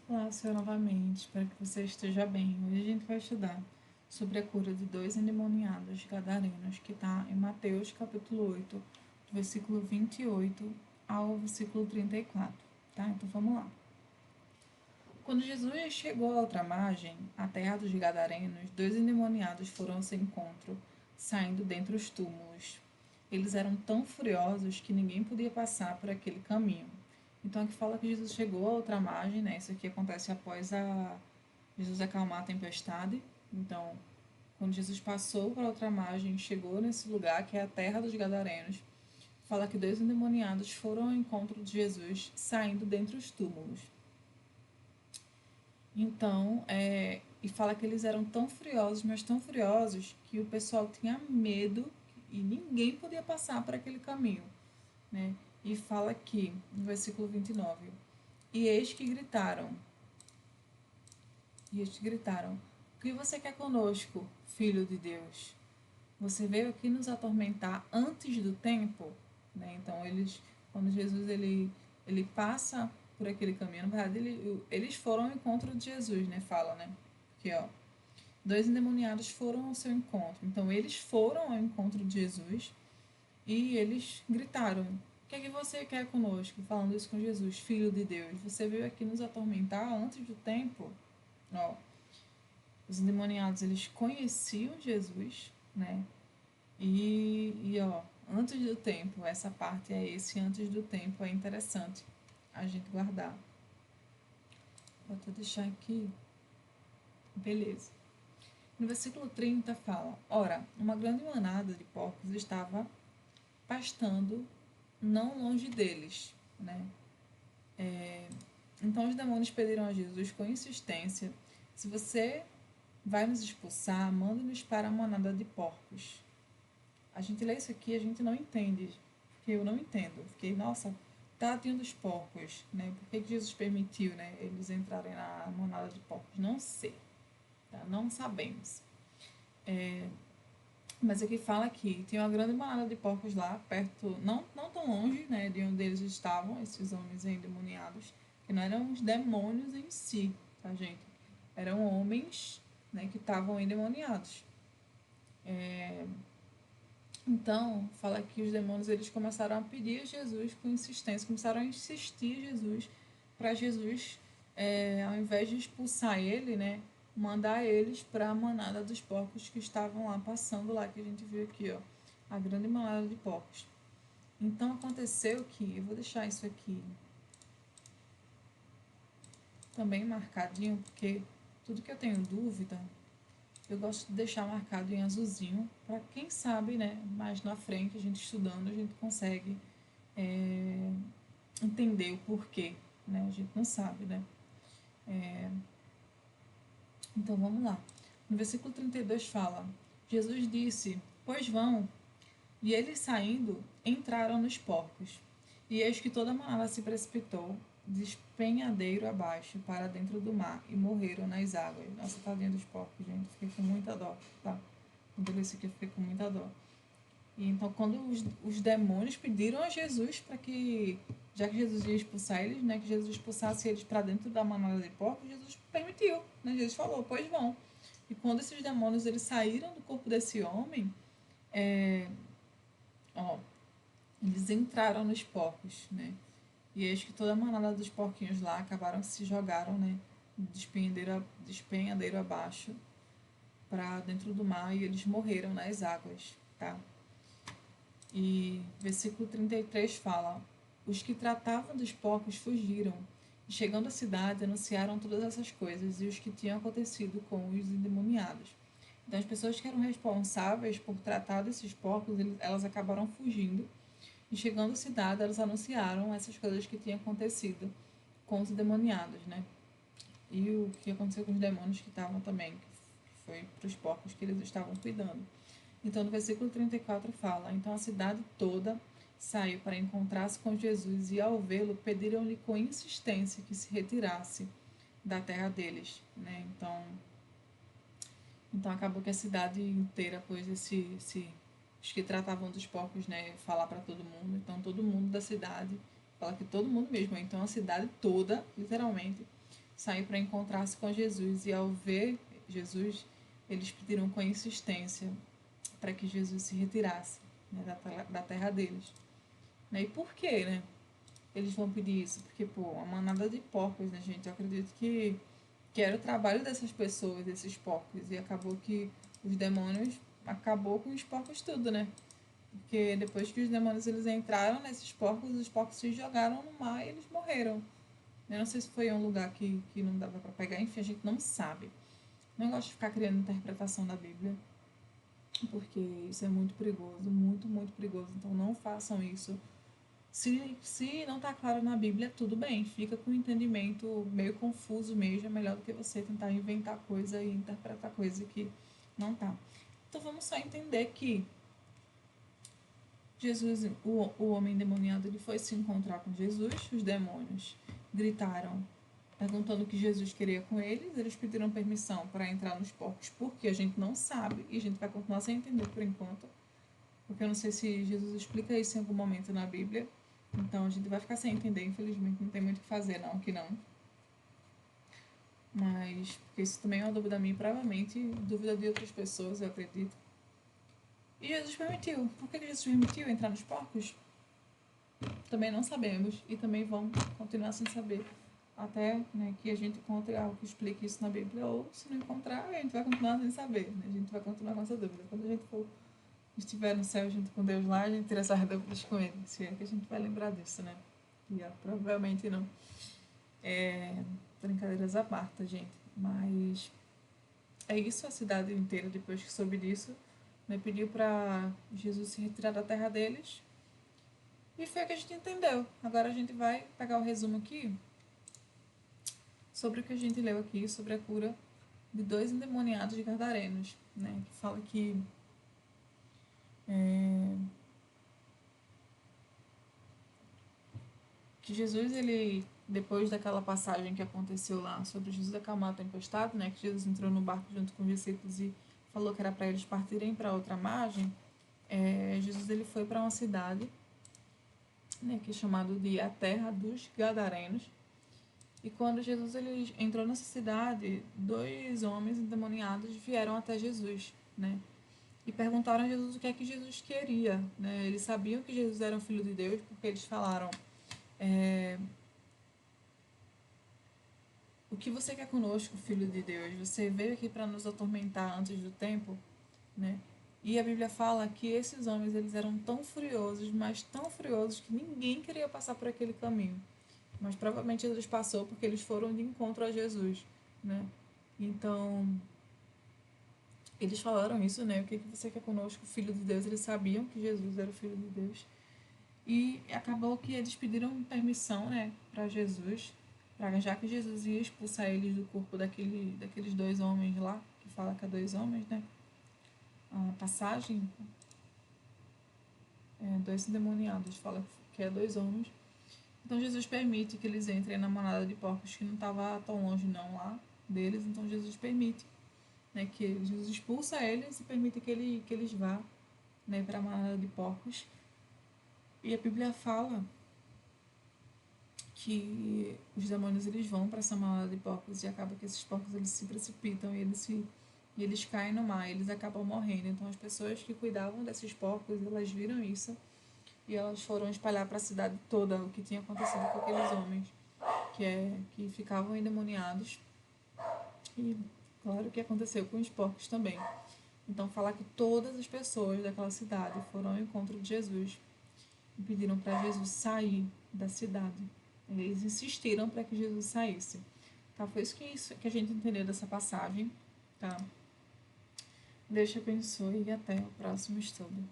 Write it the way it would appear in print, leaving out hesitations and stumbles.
Olá, Senhor, novamente. Espero que você esteja bem. Hoje a gente vai estudar sobre a cura de dois endemoniados gadarenos, que está em Mateus capítulo 8, do versículo 28 ao versículo 34, tá? Então vamos lá. Quando Jesus chegou à outra margem, a terra dos gadarenos, dois endemoniados foram ao seu encontro, saindo dentre os túmulos. Eles eram tão furiosos que ninguém podia passar por aquele caminho. Então aqui fala que Jesus chegou à outra margem, né? Isso aqui acontece após Jesus acalmar a tempestade. Então, quando Jesus passou para outra margem, chegou nesse lugar que é a terra dos gadarenos, fala que dois endemoniados foram ao encontro de Jesus, saindo dentre os túmulos. Então, e fala que eles eram tão furiosos, mas tão furiosos, que o pessoal tinha medo e ninguém podia passar por aquele caminho, né? E fala aqui, no versículo 29, e eis que gritaram, o que você quer conosco, filho de Deus? Você veio aqui nos atormentar antes do tempo? Né? Então, quando Jesus ele passa por aquele caminho, na verdade, eles foram ao encontro de Jesus, né? Fala, né? Aqui, ó. Dois endemoniados foram ao seu encontro. Então, eles foram ao encontro de Jesus e eles gritaram: o que é que você quer conosco? Falando isso com Jesus, filho de Deus. Você veio aqui nos atormentar antes do tempo? Ó, os endemoniados, eles conheciam Jesus, né? Ó, antes do tempo, essa parte é esse antes do tempo, é interessante a gente guardar. Vou até deixar aqui. Beleza. No versículo 30 fala: ora, uma grande manada de porcos estava pastando não longe deles, né? Então os demônios pediram a Jesus com insistência: se você vai nos expulsar, manda-nos para a manada de porcos. A gente lê isso aqui, a gente não entende, porque eu não entendo. Fiquei, nossa, tadinho dos porcos, né? Por que Jesus permitiu, né, eles entrarem na manada de porcos? Não sei, tá? Não sabemos. Mas aqui fala que tem uma grande manada de porcos lá, perto, não tão longe, né, de onde eles estavam, esses homens endemoniados, que não eram os demônios em si, tá, gente? Eram homens, né, que estavam endemoniados. Então, fala que os demônios eles começaram a pedir a Jesus com insistência, começaram a insistir a Jesus para Jesus, ao invés de expulsar ele, né, mandar eles para a manada dos porcos que estavam lá passando lá, que a gente viu aqui, ó, a grande manada de porcos. Então aconteceu que, eu vou deixar isso aqui também marcadinho, porque tudo que eu tenho dúvida eu gosto de deixar marcado em azulzinho, para quem sabe, né, mais na frente, a gente estudando, a gente consegue entender o porquê, né, a gente não sabe, né. Então vamos lá. No versículo 32 fala: Jesus disse: pois vão. E eles saindo, entraram nos porcos. E eis que toda a manada se precipitou, despenhadeiro abaixo, para dentro do mar, e morreram nas águas. Nossa, tadinha dos porcos, gente. Fiquei com muita dó, tá? Quando eu li isso aqui, eu fiquei com muita dó. E então, quando os demônios pediram a Jesus para que, já que Jesus ia expulsar eles, né, que Jesus expulsasse eles para dentro da manada de porcos, Jesus permitiu, né? Jesus falou: pois vão. E quando esses demônios eles saíram do corpo desse homem, ó, eles entraram nos porcos, né? E eis que toda a manada dos porquinhos lá acabaram que se jogaram, né, despenhadeiro abaixo para dentro do mar e eles morreram nas águas, tá? E versículo 33 fala: os que tratavam dos porcos fugiram, e chegando à cidade anunciaram todas essas coisas e os que tinham acontecido com os endemoniados. Então as pessoas que eram responsáveis por tratar desses porcos, elas acabaram fugindo, e chegando à cidade elas anunciaram essas coisas que tinham acontecido com os endemoniados, né? E o que aconteceu com os demônios que estavam também, que foi para os porcos que eles estavam cuidando. Então, no versículo 34 fala: então a cidade toda saiu para encontrar-se com Jesus e, ao vê-lo, pediram-lhe com insistência que se retirasse da terra deles, né? Então acabou que a cidade inteira pôs os que tratavam dos porcos, né, falar para todo mundo. Então todo mundo da cidade, fala que todo mundo mesmo, então a cidade toda, literalmente, sair para encontrar-se com Jesus. E ao ver Jesus, eles pediram com insistência para que Jesus se retirasse, né, da terra deles. Né? E por quê, né? Eles vão pedir isso? Porque, pô, uma manada de porcos, né, gente? Eu acredito que era o trabalho dessas pessoas, desses porcos. E acabou que os demônios acabou com os porcos tudo, né? Porque depois que os demônios eles entraram nesses porcos, os porcos se jogaram no mar e eles morreram. Eu não sei se foi um lugar que não dava para pegar, enfim, a gente não sabe. Não gosto de ficar criando interpretação da Bíblia, porque isso é muito perigoso, muito, muito perigoso. Então não façam isso. Se não está claro na Bíblia, tudo bem, fica com o entendimento meio confuso mesmo, é melhor do que você tentar inventar coisa e interpretar coisa que não tá. Então vamos só entender que Jesus, o homem endemoniado, ele foi se encontrar com Jesus, os demônios gritaram, perguntando o que Jesus queria com eles pediram permissão para entrar nos porcos, porque a gente não sabe, e a gente vai continuar sem entender por enquanto, porque eu não sei se Jesus explica isso em algum momento na Bíblia, então a gente vai ficar sem entender, infelizmente, não tem muito o que fazer, não, que não. Mas, porque isso também é uma dúvida minha, provavelmente dúvida de outras pessoas, eu acredito. E Jesus permitiu. Por que Jesus permitiu entrar nos porcos? Também não sabemos e também vamos continuar sem saber. Até, né, que a gente encontre algo que explique isso na Bíblia, ou se não encontrar, a gente vai continuar sem saber, né? A gente vai continuar com essa dúvida. Quando a gente estiver no céu junto com Deus lá, a gente tira essas dúvidas com ele, se é que a gente vai lembrar disso, né? E provavelmente não. Brincadeiras à parte, gente. Mas é isso, a cidade inteira, depois que soube disso, né, pediu para Jesus se retirar da terra deles. E foi o que a gente entendeu. Agora a gente vai pegar o resumo aqui sobre o que a gente leu aqui, sobre a cura de 2 endemoniados gadarenos, né? Que fala que Jesus, ele, depois daquela passagem que aconteceu lá sobre Jesus acalmar a tempestade, né? Que Jesus entrou no barco junto com os discípulos e falou que era para eles partirem para outra margem. Jesus, ele foi para uma cidade, né? Que é chamado de a Terra dos Gadarenos. E quando Jesus ele entrou nessa cidade, 2 homens endemoniados vieram até Jesus, né? E perguntaram a Jesus o que é que Jesus queria, né? Eles sabiam que Jesus era o Filho de Deus, porque eles falaram: o que você quer conosco, Filho de Deus? Você veio aqui para nos atormentar antes do tempo, né? E a Bíblia fala que esses homens eles eram tão furiosos, mas tão furiosos que ninguém queria passar por aquele caminho. Mas provavelmente Jesus passou porque eles foram de encontro a Jesus, né? Então, eles falaram isso, né? O que você quer conosco, Filho de Deus? Eles sabiam que Jesus era o Filho de Deus. E acabou que eles pediram permissão, né, para Jesus, já que Jesus ia expulsar eles do corpo daqueles 2 homens lá, que fala que é 2 homens, né? A passagem, 2 endemoniados, fala que é 2 homens. Então Jesus permite que eles entrem na manada de porcos que não estava tão longe não lá deles, então Jesus permite, né, que Jesus expulsa eles e permite que eles vá, né, para a manada de porcos. E a Bíblia fala que os demônios eles vão para essa manada de porcos e acaba que esses porcos eles se precipitam e eles caem no mar, eles acabam morrendo. Então as pessoas que cuidavam desses porcos, elas viram isso e elas foram espalhar para a cidade toda o que tinha acontecido com aqueles homens que ficavam endemoniados. E claro que aconteceu com os porcos também. Então falar que todas as pessoas daquela cidade foram ao encontro de Jesus e pediram para Jesus sair da cidade. Eles insistiram para que Jesus saísse. Tá? Foi isso que a gente entendeu dessa passagem. Tá? Deus te abençoe e até o próximo estudo.